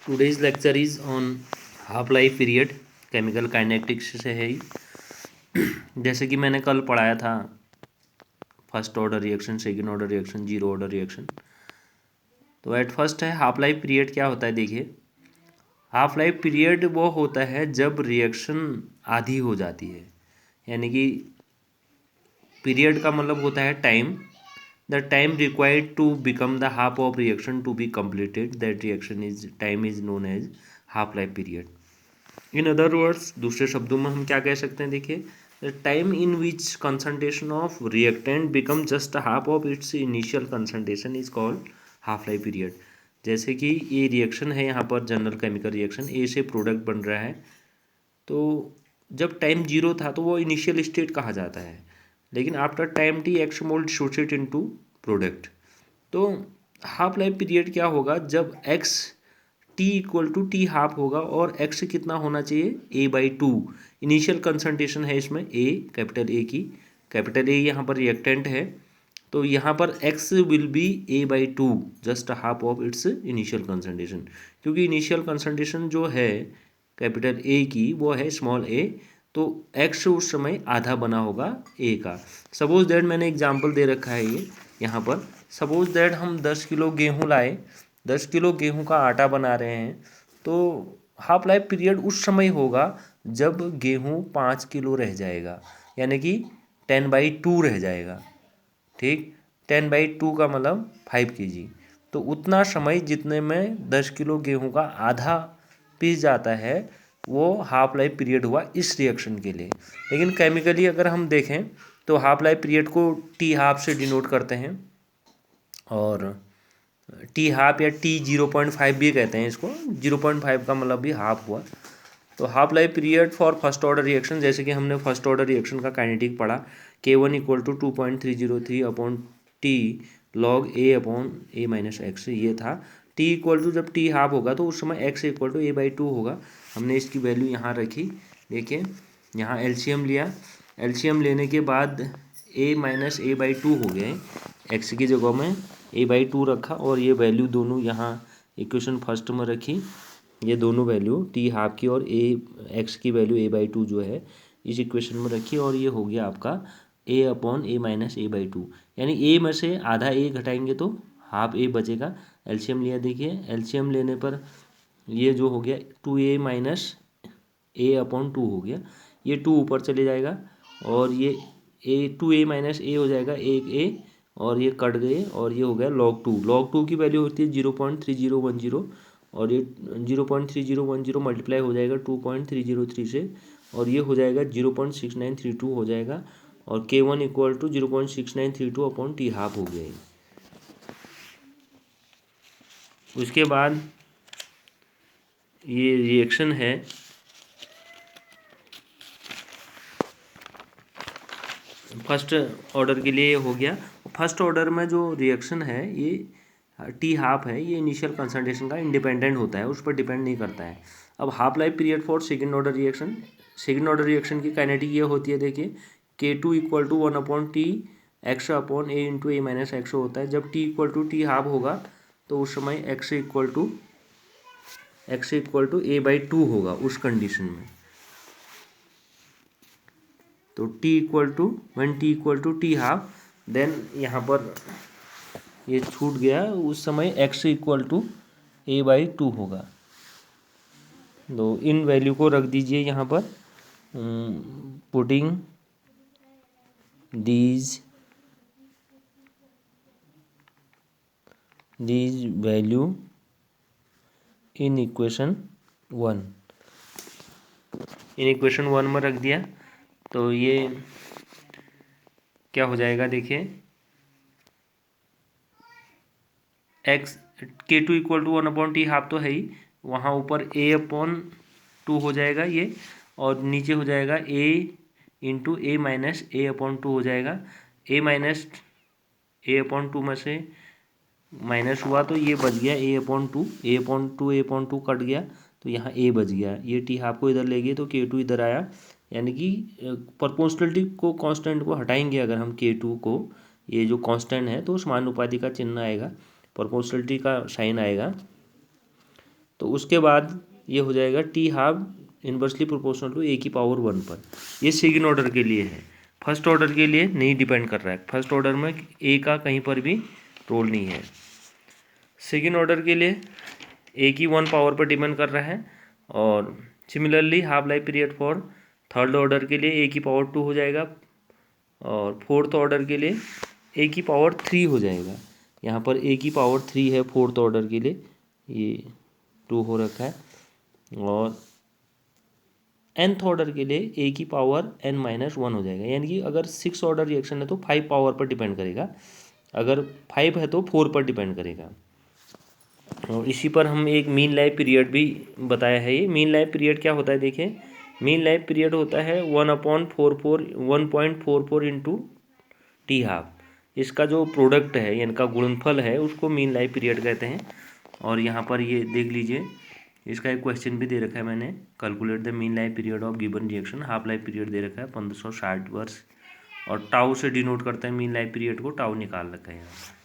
Today's lecture is on half life period chemical kinetics से है ही। जैसे कि मैंने कल पढ़ाया था first order reaction, second order reaction, zero order reaction. तो एट फर्स्ट है हाफ लाइफ पीरियड। क्या होता है देखिए, हाफ लाइफ पीरियड वो होता है जब रिएक्शन आधी हो जाती है, यानी कि पीरियड का मतलब होता है time. The time required to become the half of reaction to be completed, that reaction is time is known as half life period. In other words, दूसरे शब्दों में हम क्या कह सकते हैं देखिए, the time in which concentration of reactant become just half of its initial concentration is called half life period. जैसे कि ये रिएक्शन है, यहाँ पर जनरल केमिकल रिएक्शन, ए से प्रोडक्ट बन रहा है। तो जब टाइम जीरो था तो वो इनिशियल स्टेट कहा जाता है, लेकिन after time t x mole dissociate into product. तो हाफ लाइफ पीरियड क्या होगा, जब x t equal to t half होगा और एक्स कितना होना चाहिए, a by two. Initial concentration है इसमें ए, कैपिटल ए की, कैपिटल ए यहाँ पर रिएक्टेंट है, तो यहाँ पर x will be A by to, just half of its initial concentration. क्योंकि इनिशियल कंसंट्रेशन जो है कैपिटल ए की वो है स्मॉल ए, तो एक्स उस समय आधा बना होगा ए का। सपोज दैट मैंने एग्जांपल दे रखा है ये यहाँ पर, सपोज दैट हम 10 किलो गेहूँ लाए, 10 किलो गेहूँ का आटा बना रहे हैं, तो हाफ लाइफ पीरियड उस समय होगा जब गेहूँ 5 किलो रह जाएगा, यानी कि 10/2 रह जाएगा। ठीक, 10/2 का मतलब 5 kg। तो उतना समय जितने में 10 किलो गेहूं का आधा पीस जाता है, वो हाफ लाइफ पीरियड हुआ इस रिएक्शन के लिए। लेकिन केमिकली अगर हम देखें तो हाफ लाइफ पीरियड को टी हाफ से डिनोट करते हैं, और टी हाफ या टी 0.5 भी कहते हैं इसको। 0.5 का मतलब भी हाफ हुआ। तो half life period for first order reaction, जैसे कि हमने फर्स्ट ऑर्डर रिएक्शन का काइनेटिक पढ़ा, K1 equal to 2.303 upon t log a upon A minus x, ये था। टी इक्वल टू जब टी हाफ होगा तो उस समय x equal to a by two होगा। हमने इसकी वैल्यू यहाँ रखी, देखिए यहाँ एलसीएम लिया, एलसीएम लेने के बाद ए माइनस ए बाई टू हो गए, एक्स की जगह में ए बाई टू रखा, और ये वैल्यू दोनों यहाँ इक्वेशन फर्स्ट में रखी, ये दोनों वैल्यू टी हाफ की और ए एक्स की वैल्यू ए बाई टू जो है इस इक्वेशन में रखी, और ये हो गया आपका A upon A minus A by two. यानी ए में से आधा ए घटाएंगे तो हाफ ए बचेगा। एलसीएम लिया, देखिए एलसीएम लेने पर ये जो हो गया 2a माइनस ए अपॉन टू हो गया, ये 2 ऊपर चले जाएगा, और ये ए 2a माइनस ए हो जाएगा, एक ए, और ये कट गए, और ये हो गया log 2। log 2 की वैल्यू होती है 0.3010, और ये 0.3010 मल्टीप्लाई हो जाएगा 2.303 से, और ये हो जाएगा 0.6932 हो जाएगा, और K1 equal to 0.6932 upon t half हो गया। उसके बाद ये रिएक्शन है फर्स्ट ऑर्डर के लिए हो गया। फर्स्ट ऑर्डर में जो रिएक्शन है ये टी हाफ है, ये इनिशियल कंसंट्रेशन का इंडिपेंडेंट होता है, उस पर डिपेंड नहीं करता है। अब half life period for second order reaction, second order reaction की काइनेटिक ये होती है, देखिए K2 equal to 1 upon t x upon a into a minus x होता है। जब t equal to t half होगा तो उस समय x equal to a by two होगा उस कंडीशन में। तो t equal to one t equal to t half, then यहाँ पर ये छूट गया, उस समय x equal to a by two होगा। तो इन वैल्यू को रख दीजिए यहाँ पर, putting these value in equation 1, in equation 1 में रख दिया, तो ये क्या हो जाएगा देखिए, x K2 equal to 1 upon t half तो है ही, वहाँ ऊपर ए अपॉन टू हो जाएगा ये, और नीचे हो जाएगा ए into a minus A upon two हो जाएगा। ए माइनस ए अपॉन टू में से माइनस हुआ तो ये बच गया ए अपॉन टू, ए अपॉन टू कट गया, तो यहाँ ए बच गया। ये टी हाफ को इधर ले गए तो K2 इधर आया, यानी कि प्रोपोर्शनलिटी को कांस्टेंट को हटाएंगे अगर हम K2 को, ये जो कांस्टेंट है तो समानुपाती का चिन्ह आएगा, प्रोपोर्शनलिटी का साइन आएगा। तो उसके बाद ये हो जाएगा T half inversely proportional to A की पावर 1 पर। ये सेकंड ऑर्डर के लिए है, फर्स्ट ऑर्डर के लिए नहीं डिपेंड कर रहा है। फर्स्ट ऑर्डर में ए का कहीं पर भी रोल नहीं है। सेकंड ऑर्डर के लिए ए की 1 पावर पर डिपेंड कर रहा है। और similarly half life period for third order के लिए ए की पावर 2 हो जाएगा, और फोर्थ ऑर्डर के लिए ए की पावर 3 हो जाएगा। यहाँ पर ए की पावर 3 है फोर्थ ऑर्डर के लिए, ये 2 हो रखा है। और nth ऑर्डर के लिए ए की पावर n-1 हो जाएगा। यानी कि अगर 6 ऑर्डर रिएक्शन है तो 5 पावर पर डिपेंड करेगा, अगर 5 है तो 4 पर डिपेंड करेगा। और इसी पर हम एक मीन लाइफ पीरियड भी बताया है। ये मीन लाइफ पीरियड क्या होता है, देखिए मीन लाइफ पीरियड होता है 1/1.44 इंटू टी हाफ। इसका जो प्रोडक्ट है, इनका गुणनफल है, उसको मीन लाइफ पीरियड कहते हैं। और यहाँ पर ये देख लीजिए, इसका एक क्वेश्चन भी दे रखा है मैंने, calculate the mean life period of given reaction. Half life period दे रखा है 1560 वर्ष, और टाउ से डिनोट करते हैं मीन लाइफ पीरियड को, टाउ निकाल रखा है यहाँ।